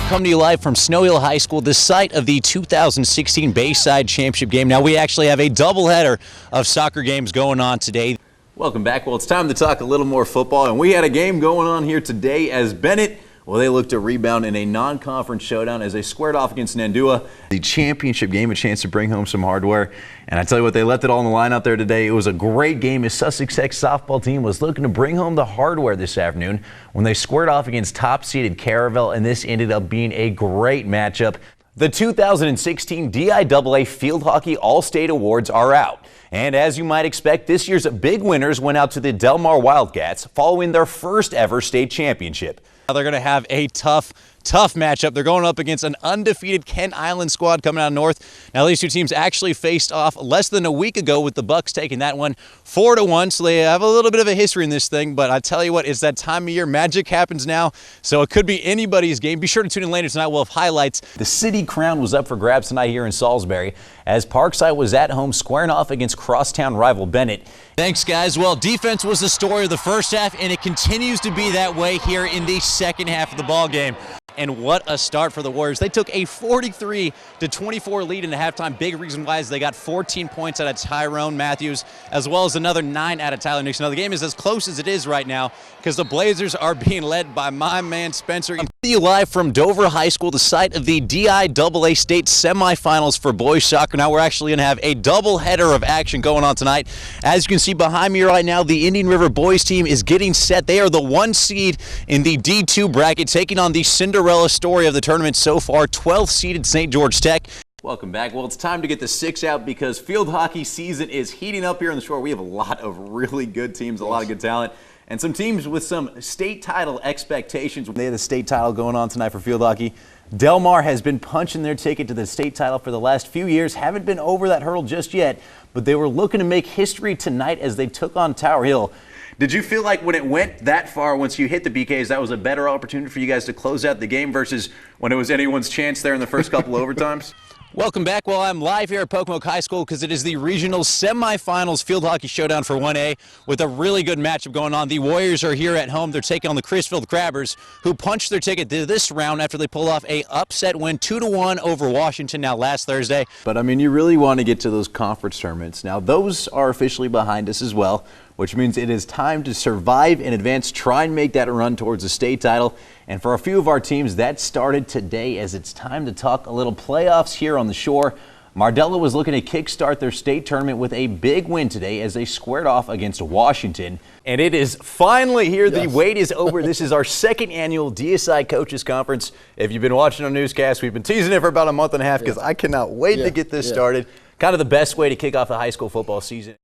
Coming to you live from Snow Hill High School, the site of the 2016 Bayside Championship game. Now we actually have a doubleheader of soccer games going on today. Welcome back. Well, it's time to talk a little more football, and we had a game going on here today as Bennett, well, they looked to rebound in a non-conference showdown as they squared off against Nandua. The championship game, a chance to bring home some hardware. And I tell you what, they left it all on the line out there today. It was a great game as Sussex Tech's softball team was looking to bring home the hardware this afternoon when they squared off against top-seeded Caravel, and this ended up being a great matchup. The 2016 DIAA Field Hockey All-State Awards are out. And as you might expect, this year's big winners went out to the Del Mar Wildcats following their first ever state championship. They're going to have a tough matchup. They're going up against an undefeated Kent Island squad coming out of north. Now, these two teams actually faced off less than a week ago with the Bucks taking that one 4-1. So they have a little bit of a history in this thing. But I tell you what, it's that time of year. Magic happens now. So it could be anybody's game. Be sure to tune in later tonight. We'll have highlights. The city crown was up for grabs tonight here in Salisbury as Parkside was at home squaring off against crosstown rival Bennett. Thanks, guys. Well, defense was the story of the first half, and it continues to be that way here in the second half of the ball game. And what a start for the Warriors. They took a 43-24 lead in the halftime. Big reason why is they got 14 points out of Tyrone Matthews, as well as another 9 out of Tyler Nixon. Now, the game is as close as it is right now because the Blazers are being led by my man Spenser. I'm live from Dover High School, the site of the DIAA state semifinals for boys soccer. Now we're actually going to have a double header of action going on tonight. As you can see behind me right now, the Indian River boys team is getting set. They are the 1 seed in the D2 bracket, taking on the Cinderella story of the tournament so far, 12th seeded St. George Tech. Welcome back. Well, it's time to get the 6 out because field hockey season is heating up here on the shore. We have a lot of really good teams, a lot of good talent, and some teams with some state title expectations. They have the state title going on tonight for field hockey. Del Mar has been punching their ticket to the state title for the last few years. Haven't been over that hurdle just yet, but they were looking to make history tonight as they took on Tower Hill. Did you feel like when it went that far, once you hit the BKs, that was a better opportunity for you guys to close out the game versus when it was anyone's chance there in the first couple of overtimes? Welcome back. Well, I'm live here at Pocomoke High School because it is the regional semifinals field hockey showdown for 1A with a really good matchup going on. The Warriors are here at home. They're taking on the Crisfield Crabbers, who punched their ticket to this round after they pulled off a upset win 2-1 over Washington now last Thursday. But, I mean, you really want to get to those conference tournaments. Now, those are officially behind us as well, which means it is time to survive in advance, try and make that run towards the state title. And for a few of our teams, that started today as it's time to talk a little playoffs here on the shore. Mardella was looking to kickstart their state tournament with a big win today as they squared off against Washington. And it is finally here. Yes. The wait is over. This is our second annual DSI Coaches Conference. If you've been watching our newscast, we've been teasing it for about a month and a half because I cannot wait to get this started. Kind of the best way to kick off the high school football season.